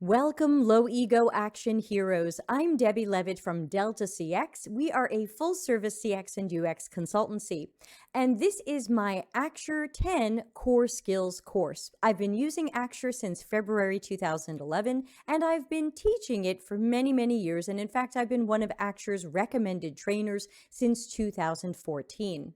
Welcome, low ego action heroes. I'm Debbie Levitt from Delta CX. We are a full service CX and UX consultancy. And this is my Axure 10 Core Skills course. I've been using Axure since February 2011, and I've been teaching it for many, many years. And in fact, I've been one of Axure's recommended trainers since 2014.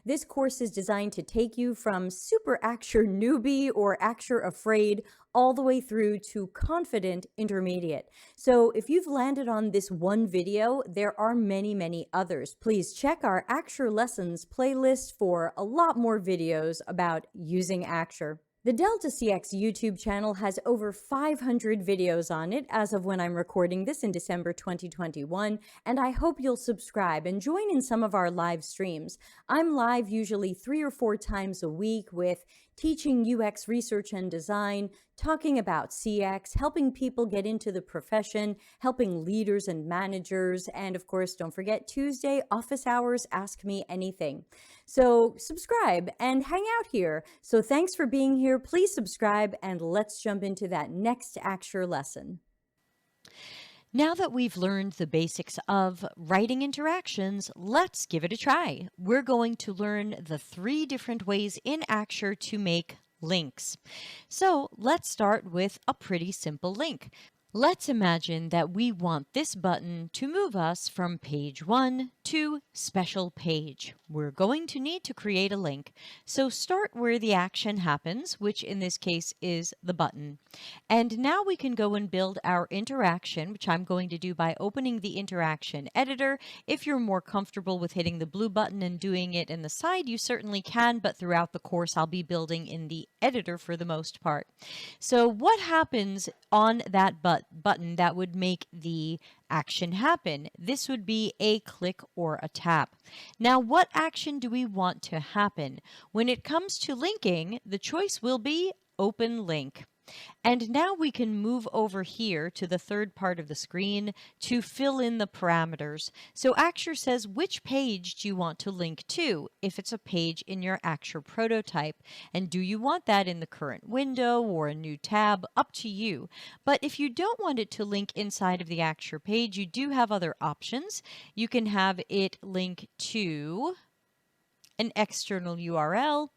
This course is designed to take you from super Axure newbie or Axure afraid all the way through to confident intermediate. So if you've landed on this one video, there are many, many others. Please check our Axure lessons playlist for a lot more videos about using Axure. The Delta CX YouTube channel has over 500 videos on it as of when I'm recording this in December 2021, and I hope you'll subscribe and join in some of our live streams. I'm live usually 3 or 4 times a week with teaching UX research and design, talking about CX, helping people get into the profession, helping leaders and managers, and of course, don't forget Tuesday, office hours, Ask Me Anything. So subscribe and hang out here. So thanks for being here. Please subscribe and let's jump into that next Axure lesson. Now that we've learned the basics of writing interactions, let's give it a try. We're going to learn the 3 different ways in Axure to make links. So let's start with a pretty simple link. Let's imagine that we want this button to move us from page 1 to special page. We're going to need to create a link. So start where the action happens, which in this case is the button. And now we can go and build our interaction, which I'm going to do by opening the interaction editor. If you're more comfortable with hitting the blue button and doing it in the side, you certainly can, but throughout the course I'll be building in the editor for the most part. So what happens on that button that would make the action happen? This would be a click or a tap. Now, what action do we want to happen? When it comes to linking, the choice will be open link. And now we can move over here to the third part of the screen to fill in the parameters. So Axure says which page do you want to link to if it's a page in your Axure prototype. And do you want that in the current window or a new tab? Up to you. But if you don't want it to link inside of the Axure page, you do have other options. You can have it link to an external URL,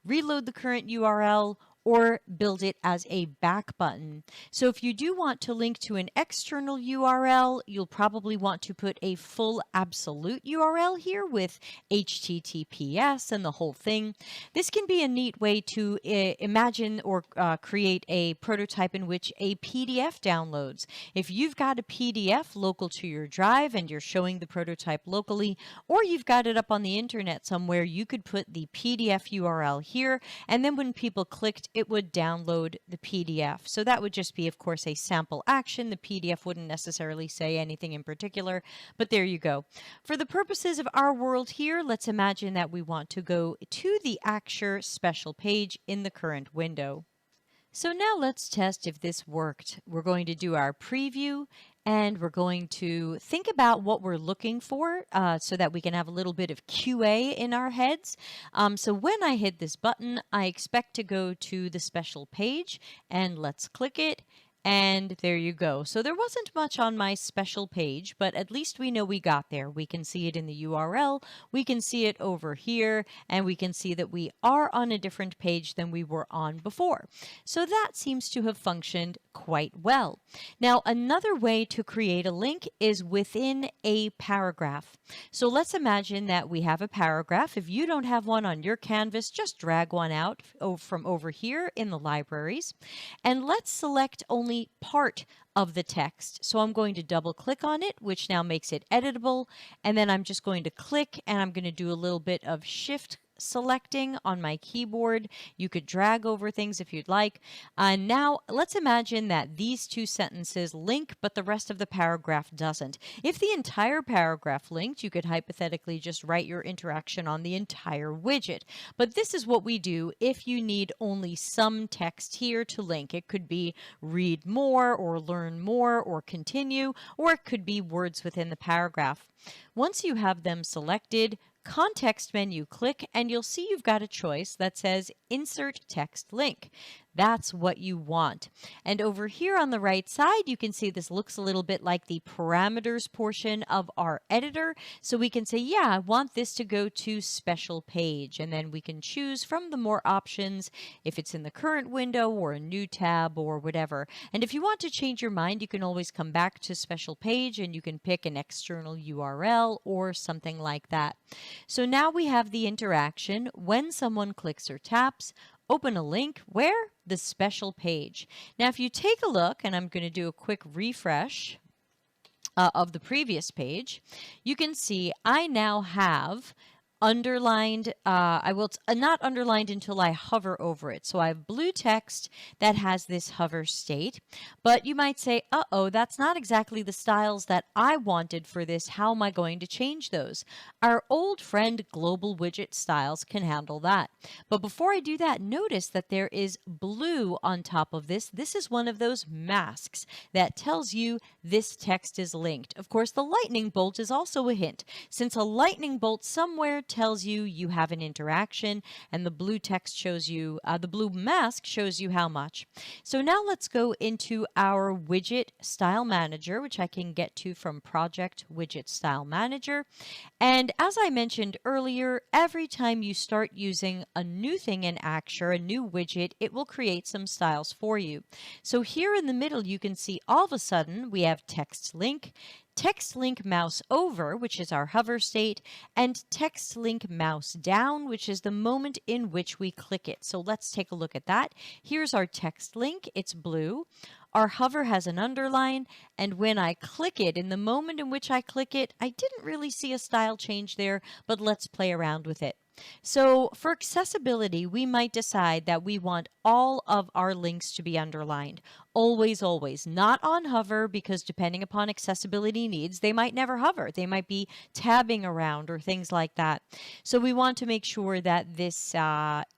reload the current URL, or build it as a back button. So if you do want to link to an external URL, you'll probably want to put a full absolute URL here with HTTPS and the whole thing. This can be a neat way to imagine or create a prototype in which a PDF downloads. If you've got a PDF local to your drive and you're showing the prototype locally, or you've got it up on the internet somewhere, you could put the PDF URL here, and then when people clicked, it would download the PDF. So that would just be, of course, a sample action. The PDF wouldn't necessarily say anything in particular, but there you go. For the purposes of our world here, let's imagine that we want to go to the Axure special page in the current window. So now let's test if this worked. We're going to do our preview, and we're going to think about what we're looking for so that we can have a little bit of QA in our heads. So when I hit this button, I expect to go to the special page, and let's click it. And there you go. So there wasn't much on my special page, but at least we know we got there. We can see it in the URL, we can see it over here, and we can see that we are on a different page than we were on before. So that seems to have functioned quite well. Now, another way to create a link is within a paragraph. So let's imagine that we have a paragraph. If you don't have one on your canvas, just drag one out from over here in the libraries, and let's select only part of the text. So I'm going to double click on it, which now makes it editable. And then I'm just going to click, and I'm going to do a little bit of shift selecting on my keyboard. You could drag over things if you'd like. Now let's imagine that these 2 sentences link, but the rest of the paragraph doesn't. If the entire paragraph linked, you could hypothetically just write your interaction on the entire widget. But this is what we do if you need only some text here to link. It could be read more or learn more or continue, or it could be words within the paragraph. Once you have them selected, context menu, click, and you'll see you've got a choice that says Insert Text Link. That's what you want. And over here on the right side, you can see this looks a little bit like the parameters portion of our editor. So we can say, yeah, I want this to go to special page. And then we can choose from the more options if it's in the current window or a new tab or whatever. And if you want to change your mind, you can always come back to special page and you can pick an external URL or something like that. So now we have the interaction when someone clicks or taps. Open a link where? The special page. Now, if you take a look, and I'm going to do a quick refresh of the previous page, you can see I now have underlined, not underlined until I hover over it. So I have blue text that has this hover state, but you might say, uh-oh, that's not exactly the styles that I wanted for this. How am I going to change those? Our old friend global widget styles can handle that. But before I do that, notice that there is blue on top of this. This is one of those masks that tells you this text is linked. Of course, the lightning bolt is also a hint, since a lightning bolt somewhere tells you you have an interaction, and the blue text shows you, the blue mask shows you how much. So now let's go into our widget style manager, which I can get to from project widget style manager. And as I mentioned earlier, every time you start using a new thing in Axure, a new widget, it will create some styles for you. So here in the middle, you can see all of a sudden we have text link mouse over, which is our hover state, and text link mouse down, which is the moment in which we click it. So let's take a look at that. Here's our text link. It's blue. Our hover has an underline, and when I click it, in the moment in which I click it, I didn't really see a style change there, but let's play around with it. So for accessibility, we might decide that we want all of our links to be underlined. Always, always. Not on hover, because depending upon accessibility needs, they might never hover. They might be tabbing around or things like that. So we want to make sure that this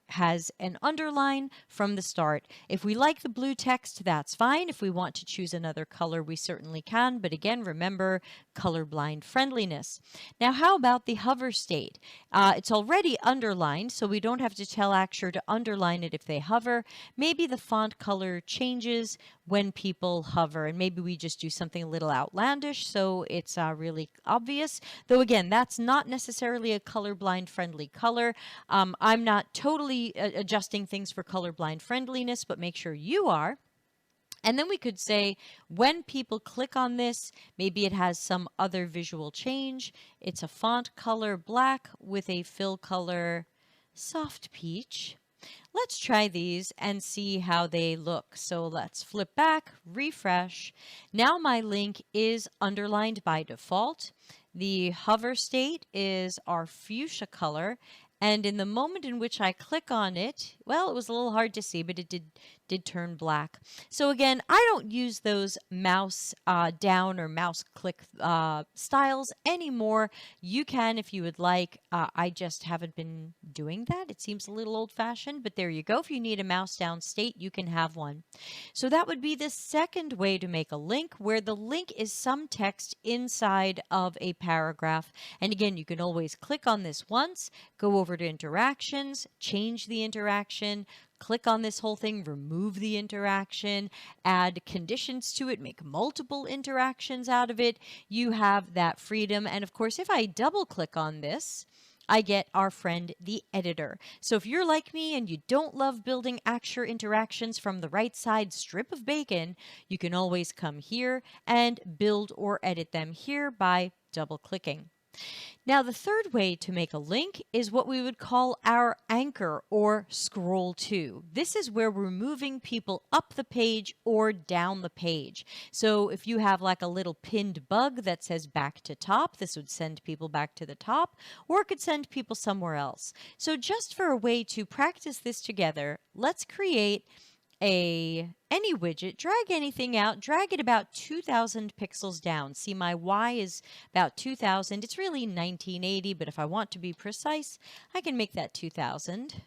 has an underline from the start. If we like the blue text, that's fine. If we want to choose another color, we certainly can. But again, remember colorblind friendliness. Now, how about the hover state? It's already underlined, so we don't have to tell Axure to underline it if they hover. Maybe the font color changes when people hover, and maybe we just do something a little outlandish so it's really obvious. Though again, that's not necessarily a colorblind friendly color. I'm not totally adjusting things for colorblind friendliness, but make sure you are. And then we could say when people click on this, maybe it has some other visual change. It's a font color black with a fill color soft peach. Let's try these and see how they look. So let's flip back, refresh. Now my link is underlined by default. The hover state is our fuchsia color. And in the moment in which I click on it, well, it was a little hard to see, but it did turn black. So again, I don't use those mouse down or mouse click styles anymore. You can if you would like. I just haven't been doing that. It seems a little old-fashioned, but there you go. If you need a mouse down state, you can have one. So that would be the second way to make a link, where the link is some text inside of a paragraph. And again, you can always click on this once, go over to interactions, change the interaction, click on this whole thing, remove the interaction, add conditions to it, make multiple interactions out of it. You have that freedom. And of course, if I double click on this, I get our friend, the editor. So if you're like me and you don't love building Axure interactions from the right side strip of bacon, you can always come here and build or edit them here by double clicking. Now, the third way to make a link is what we would call our anchor or scroll to. This is where we're moving people up the page or down the page. So if you have like a little pinned bug that says back to top, this would send people back to the top, or it could send people somewhere else. So just for a way to practice this together, let's create any widget, drag anything out, drag it about 2,000 pixels down. See, my Y is about 2,000. It's really 1980, but if I want to be precise, I can make that 2,000.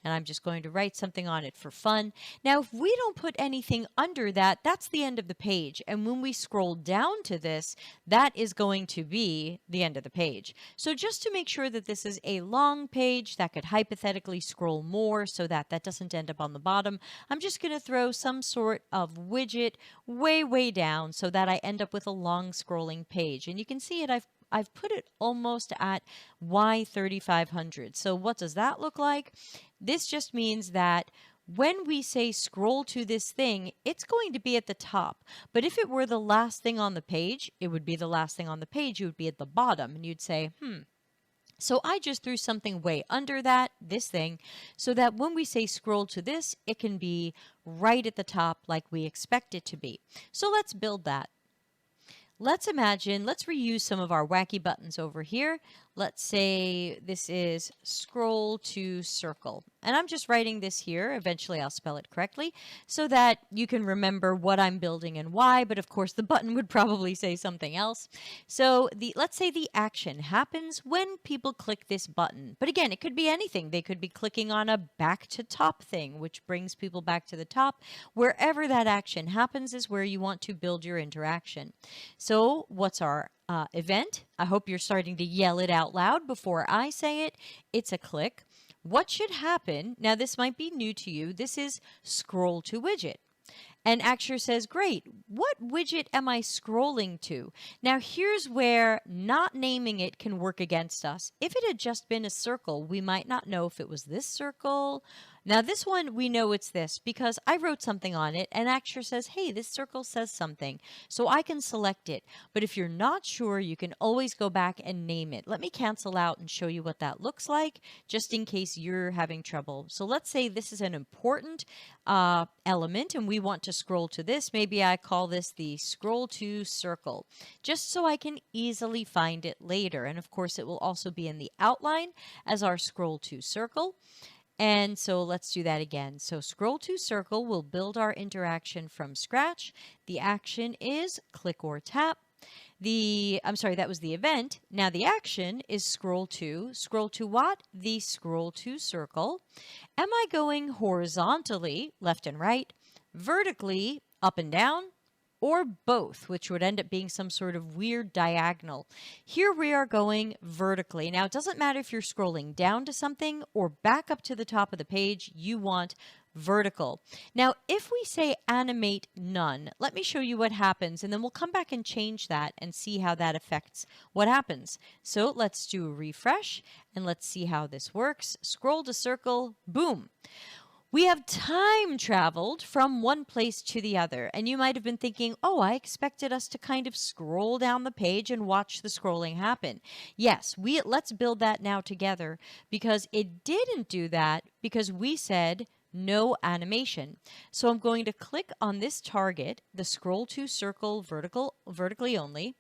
and I'm just going to write something on it for fun. Now, if we don't put anything under that, that's the end of the page. And when we scroll down to this, that is going to be the end of the page. So just to make sure that this is a long page that could hypothetically scroll more so that that doesn't end up on the bottom, I'm just going to throw some sort of widget way down so that I end up with a long scrolling page. And you can see it, I've put it almost at Y3500. So what does that look like? This just means that when we say scroll to this thing, it's going to be at the top. But if it were the last thing on the page, it would be the last thing on the page. It would be at the bottom. And you'd say, So I just threw something way under that, this thing, so that when we say scroll to this, it can be right at the top like we expect it to be. So let's build that. Let's reuse some of our wacky buttons over here. Let's say this is scroll to circle. And I'm just writing this here. Eventually I'll spell it correctly so that you can remember what I'm building and why, but of course the button would probably say something else. So let's say the action happens when people click this button. But again, it could be anything. They could be clicking on a back to top thing, which brings people back to the top. Wherever that action happens is where you want to build your interaction. So what's our event? I hope you're starting to yell it out loud before I say it. It's a click. What should happen? Now, this might be new to you. This is scroll to widget. And Axure says, great, what widget am I scrolling to? Now, here's where not naming it can work against us. If it had just been a circle, we might not know if it was this circle. Now, this one, we know it's this because I wrote something on it and Axure says, hey, this circle says something. So I can select it. But if you're not sure, you can always go back and name it. Let me cancel out and show you what that looks like, just in case you're having trouble. So let's say this is an important element and we want to scroll to this. Maybe I call this the scroll to circle, just so I can easily find it later. And of course, it will also be in the outline as our scroll to circle. And so let's do that again. So scroll to circle will build our interaction from scratch. The action is click or tap. That was the event. Now the action is scroll to. Scroll to what? The scroll to circle. Am I going horizontally, left and right, vertically, up and down, or both, which would end up being some sort of weird diagonal? Here we are going vertically. Now, it doesn't matter if you're scrolling down to something or back up to the top of the page, you want vertical. Now, if we say animate none, let me show you what happens, and then we'll come back and change that and see how that affects what happens. So let's do a refresh, and let's see how this works. Scroll to circle, boom. We have time traveled from one place to the other. And you might have been thinking, oh, I expected us to kind of scroll down the page and watch the scrolling happen. Yes, let's build that now together because it didn't do that because we said no animation. So I'm going to click on this target, the scroll to circle vertically only,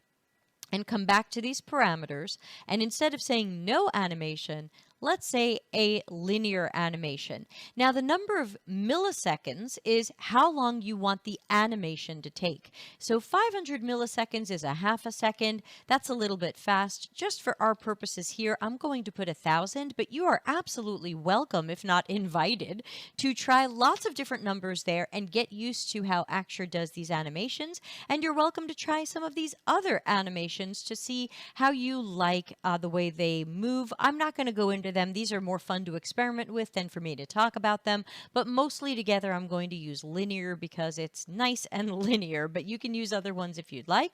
and come back to these parameters. And instead of saying no animation, let's say a linear animation. Now, the number of milliseconds is how long you want the animation to take. So 500 milliseconds is a half a second. That's a little bit fast. Just for our purposes here, I'm going to put 1,000, but you are absolutely welcome, if not invited, to try lots of different numbers there and get used to how Axure does these animations. And you're welcome to try some of these other animations to see how you like the way they move. I'm not going to go into them. These are more fun to experiment with than for me to talk about them, but mostly together I'm going to use linear because it's nice and linear, but you can use other ones if you'd like.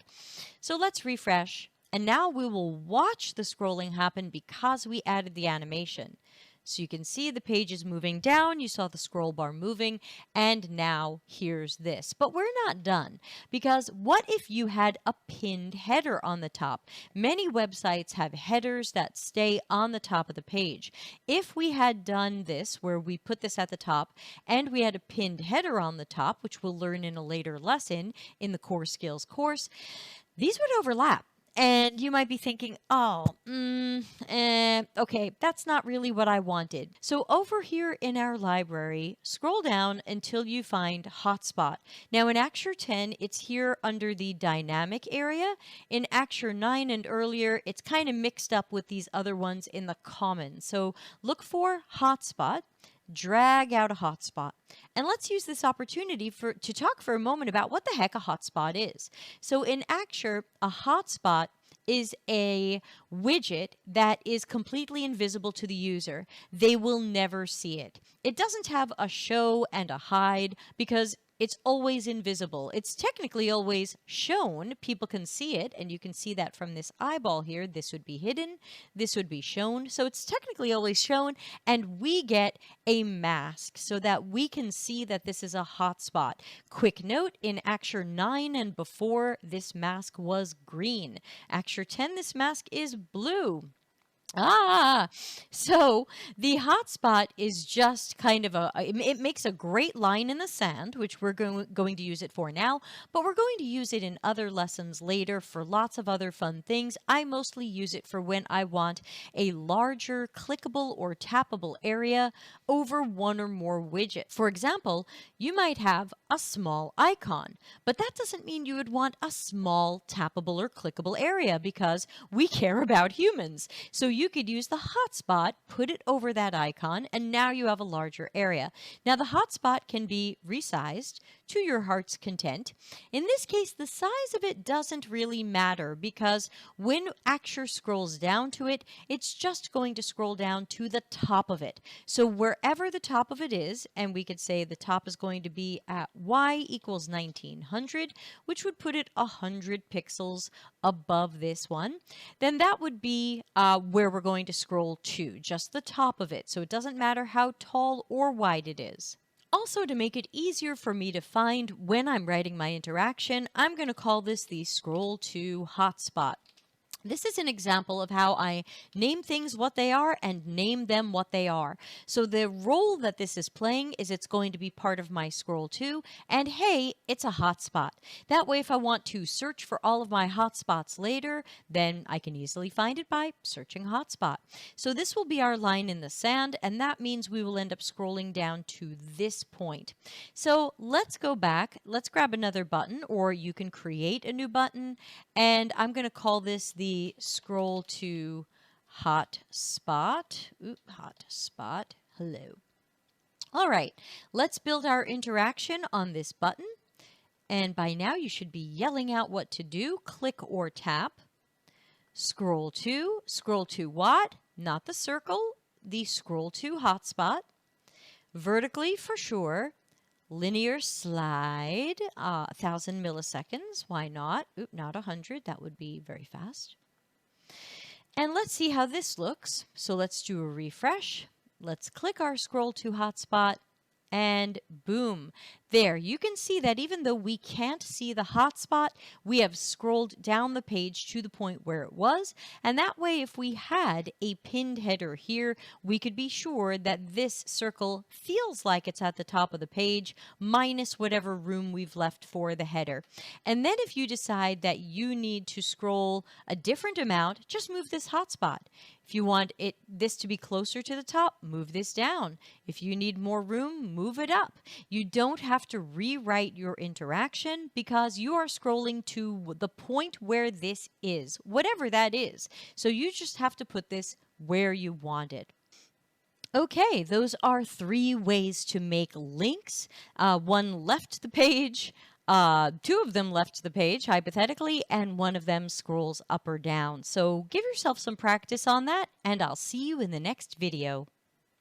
So let's refresh, and now we will watch the scrolling happen because we added the animation. So you can see the page is moving down, you saw the scroll bar moving, and now here's this. But we're not done, because what if you had a pinned header on the top? Many websites have headers that stay on the top of the page. If we had done this, where we put this at the top, and we had a pinned header on the top, which we'll learn in a later lesson in the Core Skills course, these would overlap. And you might be thinking, okay, that's not really what I wanted. So over here in our library, scroll down until you find hotspot. Now in Axure 10, it's here under the dynamic area. In Axure 9 and earlier, it's kind of mixed up with these other ones in the common. So look for hotspot. drag out a hotspot. And let's use this opportunity to talk for a moment about what the heck a hotspot is. So in Axure, a hotspot is a widget that is completely invisible to the user. They will never see it. It doesn't have a show and a hide because it's always invisible. It's technically always shown. People can see it, and you can see that from this eyeball here. This would be hidden. This would be shown. So it's technically always shown, and we get a mask so that we can see that this is a hotspot. Quick note, in Axure 9 and before, this mask was green. Axure 10, this mask is blue. So the hotspot is just kind of it makes a great line in the sand, which we're going to use it for now, but we're going to use it in other lessons later for lots of other fun things. I mostly use it for when I want a larger clickable or tappable area over one or more widgets. For example, you might have a small icon, but that doesn't mean you would want a small tappable or clickable area because we care about humans. So you could use the hotspot, put it over that icon, and now you have a larger area. Now the hotspot can be resized to your heart's content. In this case, the size of it doesn't really matter because when Axure scrolls down to it, it's just going to scroll down to the top of it. So wherever the top of it is, and we could say the top is going to be at y equals 1900, which would put it 100 pixels above this one, then that would be where we're going to scroll to, just the top of it. So it doesn't matter how tall or wide it is. Also, to make it easier for me to find when I'm writing my interaction, I'm going to call this the scroll to hotspot. This is an example of how I name things what they are and name them what they are. So the role that this is playing is it's going to be part of my scroll to, and hey, it's a hotspot. That way, if I want to search for all of my hotspots later, then I can easily find it by searching hotspot. So this will be our line in the sand, and that means we will end up scrolling down to this point. So let's go back. Let's grab another button, or you can create a new button, and I'm going to call this the scroll to hotspot. Hotspot. Hello. All right, let's build our interaction on this button. And by now you should be yelling out what to do. Click or tap. Scroll to what? Not the circle, the scroll to hotspot. Vertically for sure. Linear slide, 1,000 milliseconds. Why not? Not 100. That would be very fast. And let's see how this looks. So let's do a refresh. Let's click our scroll to hotspot. And boom, there you can see that even though we can't see the hotspot, we have scrolled down the page to the point where it was. And that way, if we had a pinned header here, we could be sure that this circle feels like it's at the top of the page, minus whatever room we've left for the header. And then if you decide that you need to scroll a different amount, just move this hotspot. If you want this to be closer to the top, move this down. If you need more room, move it up. You don't have to rewrite your interaction because you are scrolling to the point where this is, whatever that is. So you just have to put this where you want it. Okay, those are 3 ways to make links. One left the page. 2 of them left the page, hypothetically, and 1 of them scrolls up or down. So give yourself some practice on that, and I'll see you in the next video.